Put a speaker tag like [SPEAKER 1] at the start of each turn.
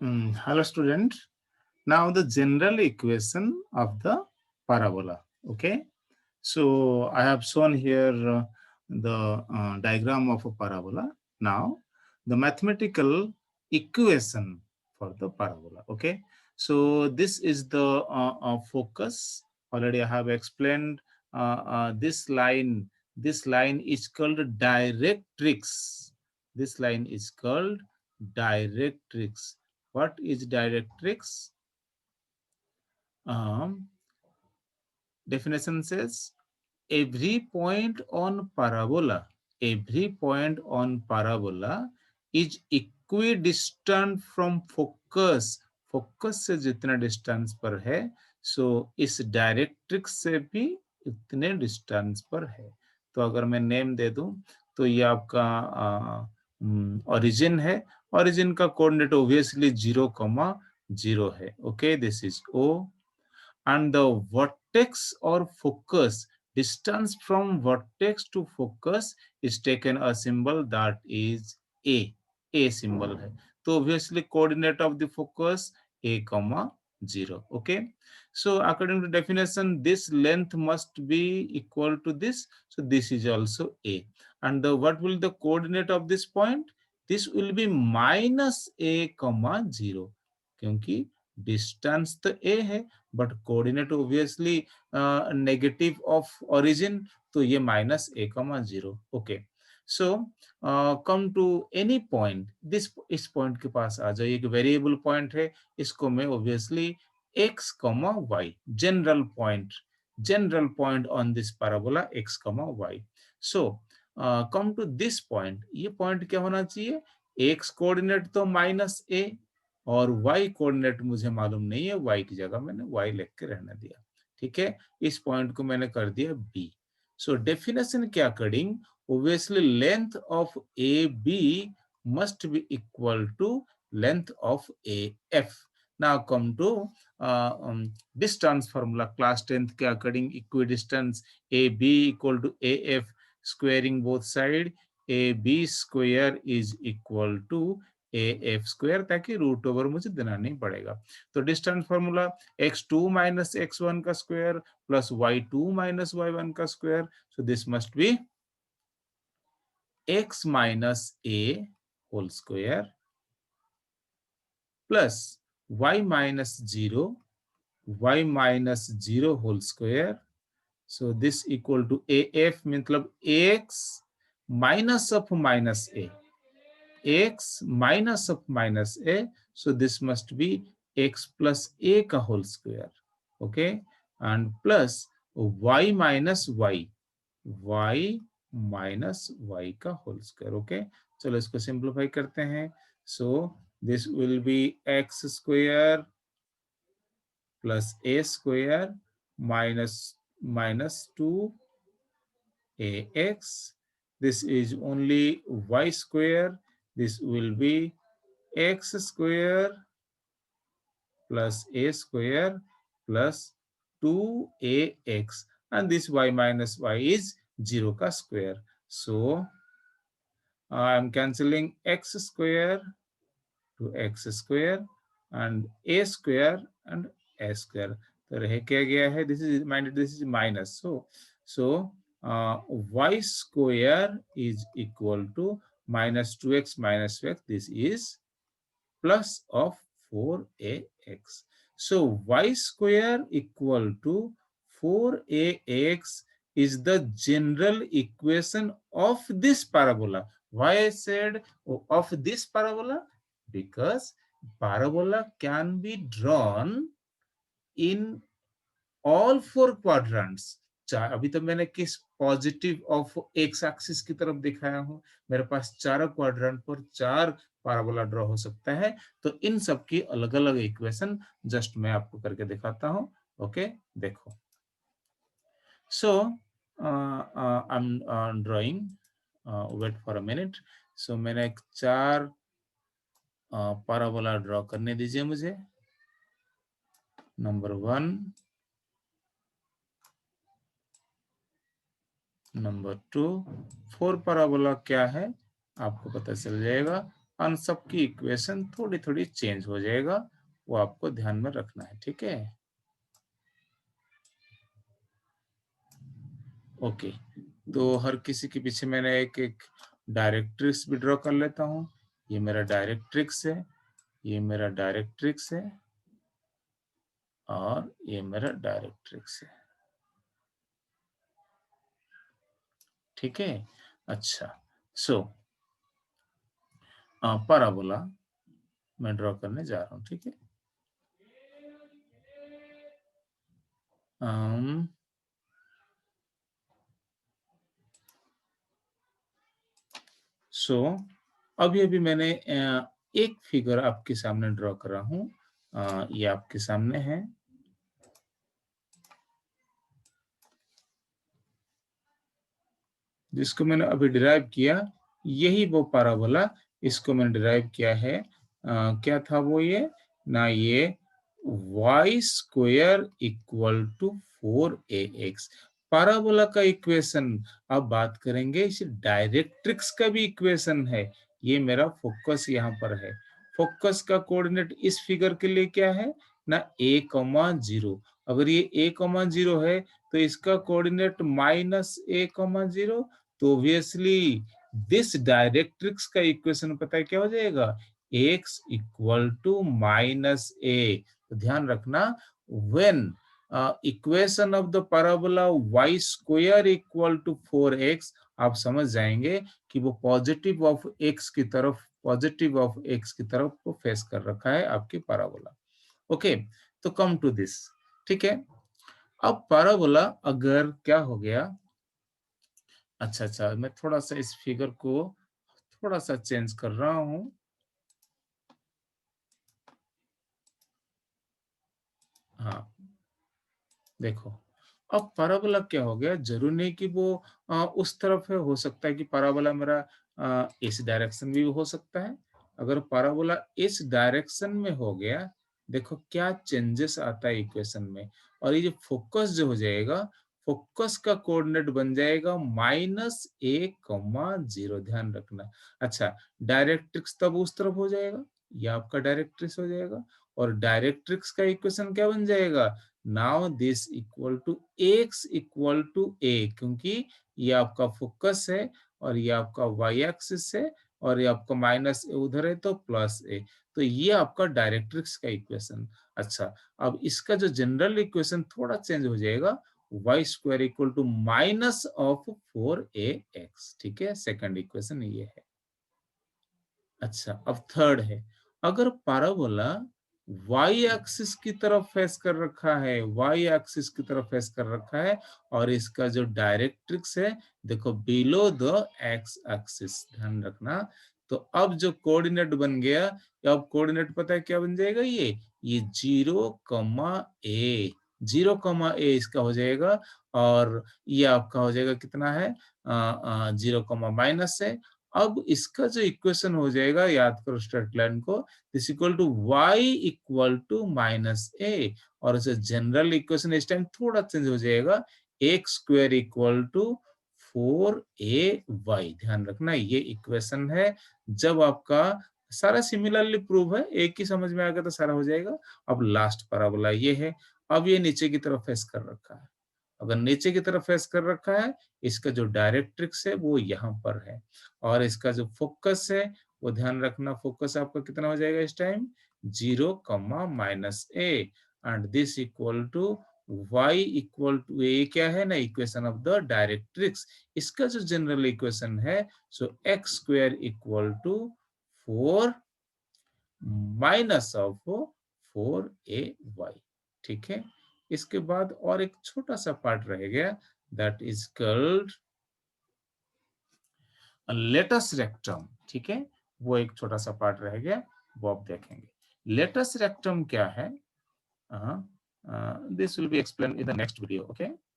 [SPEAKER 1] Hello, student. Now the general equation of the parabola. Okay. So I have shown here the diagram of a parabola. Now the mathematical equation for the parabola. Okay. So this is the focus. Already I have explained this line. This line is called directrix. This line is called directrix. What is directrix? Definition says every point on parabola is equidistant from focus. Focus से जितना distance पर है सो इस directrix से भी इतने distance पर है. तो अगर मैं नेम दे दूं तो ये आपका ओरिजिन है. ओरिजिन का कोऑर्डिनेट ऑब्वियसली 0,0 है. Okay, this is O. And the vertex or focus, distance from vertex to focus is taken a symbol that is A symbol है. तो obviously coordinate of the focus A, 0. Okay, so according to definition this length must be equal to this, so this is also A. And the what will the coordinate of this point? This will be minus A, 0, क्योंकि distance तो A है but coordinate obviously negative of origin, तो ये minus A,0. Okay, so come to any point. इस point के पास आ जाइए. एक वेरिएबल पॉइंट है, इसको मैं obviously x, y general point on this parabola x, y. So come to this point. ये पॉइंट क्या होना चाहिए? x कोऑर्डिनेट तो माइनस A और y कोऑर्डिनेट मुझे मालूम नहीं है, y की जगह मैंने y लिख के रहने दिया. ठीक है, इस पॉइंट को मैंने कर दिया B. सो डेफिनेशन के according obviously length of AB must be equal to length of AF. Now come to distance formula. Class 10th के according equidistance AB equal to AF, squaring both side AB square is equal to AF square, ताकि root over मुझे देना नहीं पड़ेगा. तो distance formula x2 minus x1 का square plus y2 minus y1 का square. So this must be x minus a whole square plus y minus 0 whole square. So this equal to AF, मतलब x minus of minus a, x minus of minus a. So this must be x plus a का whole square. Okay, and plus y minus y minus y का whole square. Okay, चलो इसको simplify करते हैं. So this will be x square plus A square minus 2ax. This is only y square. This will be x square plus a square plus 2ax, and this y minus y is 0 का square. So I am cancelling x square to x square and a square and a square. तो रह क्या गया है? This is minus. So y square is equal to minus 2x minus 2x. This is plus of 4ax. So y square equal to 4ax is the general equation of this parabola. Why I said of this parabola? Because parabola can be drawn in all four quadrants. अभी तो मैंने किस positive of x axis की तरफ दिखाया हूं. मेरे पास चारों क्वाड्रेंट पर 4 पैराबोला ड्रॉ हो सकता है. तो इन सब की अलग अलग इक्वेशन जस्ट मैं आपको करके दिखाता हूं. ओके, देखो. So I am drawing. Wait for a minute. So मैंने 4 पैराबोला ड्रॉ करने दीजिए मुझे. नंबर 1, नंबर 2, 4 पैराबोला क्या है आपको पता चल जाएगा. उन सब की इक्वेशन थोड़ी थोड़ी चेंज हो जाएगा, वो आपको ध्यान में रखना है, ठीक है। ओके, तो हर किसी के पीछे मैंने एक एक डायरेक्ट्रिक्स भी ड्रॉ कर लेता हूं। ये मेरा डायरेक्ट्रिक्स है, ये मेरा डायरेक्ट्रिक्स है, और ये मेरा डायरेक्ट्रिक्स है, ठीक है। अच्छा, सो पैराबोला मैं ड्रॉ करने जा रहा हूं, ठीक है। सो अभी अभी मैंने एक फिगर आपके सामने ड्रॉ कर रहा हूं, ये आपके सामने है। जिसको मैंने अभी डिराइव किया, यही वो पैराबोला, इसको मैंने डिराइव किया है। क्या था वो, ये ना, ये y square equal to 4ax parabola का इक्वेशन। अब बात करेंगे इस डायरेक्ट्रिक्स का भी इक्वेशन है। ये मेरा फोकस यहाँ पर है। फोकस का कोऑर्डिनेट इस फिगर के लिए क्या है ना, a,0। अगर ये a,0 है तो इसका कोऑर्डिनेट -a,0। तो ऑब्वियसली दिस डायरेक्ट्रिक्स का इक्वेशन पता है क्या हो जाएगा, x इक्वल टू -a। तो ध्यान रखना, when equation of the parabola y square equal to 4x, आप समझ जाएंगे कि वो पॉजिटिव ऑफ x की तरफ, पॉजिटिव ऑफ x की तरफ को फेस कर रखा है आपकी पैराबोला। ओके, तो कम टू दिस, ठीक है। अब पैराबोला अगर क्या हो गया, अच्छा, मैं थोड़ा सा इस फिगर को थोड़ा सा चेंज कर रहा हूं। हाँ, देखो, अब पैराबोला क्या हो गया, जरूरी नहीं कि वो उस तरफ है, हो सकता है कि पैराबोला मेरा इस डायरेक्शन में भी हो सकता है। अगर पैराबोला इस डायरेक्शन में हो गया, देखो क्या चेंजेस आता है इक्वेशन में। और ये जो फोकस जो हो जाएगा, फोकस का कोऑर्डिनेट बन जाएगा -a,0। ध्यान रखना। अच्छा, डायरेक्ट्रिक्स तब उस तरफ हो जाएगा, ये आपका डायरेक्ट्रिक्स हो जाएगा, और डायरेक्ट्रिक्स का इक्वेशन क्या बन जाएगा, now this equal to x equal to a, क्योंकि ये आपका फोकस है और ये आपका y एक्सिस है, और ये आपका माइनस ए उधर है तो प्लस ए। तो ये आपका डायरेक्ट्रिक्स का इक्वेशन। अच्छा, अब इसका जो जनरल इक्वेशन थोड़ा चेंज हो जाएगा, y square equal to -4ax, ठीक है। सेकंड इक्वेशन ये है। अच्छा, अब थर्ड है, अगर पैराबोला y एक्सिस की तरफ फेस कर रखा है, y एक्सिस की तरफ फेस कर रखा है, और इसका जो डायरेक्ट्रिक्स है, देखो बिलो द x एक्सिस, ध्यान रखना। तो अब जो कोऑर्डिनेट बन गया, अब कोऑर्डिनेट पता है क्या बन जाएगा, ये 0,a, 0,a इसका हो जाएगा। और ये आपका हो जाएगा कितना है, 0, है। अब इसका जो इक्वेशन हो जाएगा, याद करो स्ट्रेट लाइन को, इस equal to y equal to -a, और इसे जनरल इक्वेशन इस टाइम थोड़ा चेंज हो जाएगा, x square equal to 4ay। ध्यान रखना, ये इक्वेशन है। जब आपका सारा सिमिलरली प्रूव है, एक ही समझ में आ गया तो सारा हो जाएगा। अब लास्ट पैराबोला ये है। अब ये नीचे की तरफ फेस कर रखा है, अगर नीचे की तरफ फेस कर रखा है, इसका जो डायरेक्ट्रिक्स है वो यहाँ पर है, और इसका जो फोकस है वो ध्यान रखना, फोकस आपका कितना हो जाएगा इस time, 0, -a, and this equal to y equal to a, क्या है ना, इक्वेशन ऑफ द डायरेक्ट्रिक्स। इसका जो जनरल इक्वेशन है, so x square equal to 4 minus of 4ay, ठीक है। इसके बाद और एक छोटा सा पार्ट रह गया, that is called latus rectum, ठीक है। वो एक छोटा सा पार्ट रह गया, वो आप देखेंगे। लेटस रेक्टम क्या है, this will be explain in the next video, okay.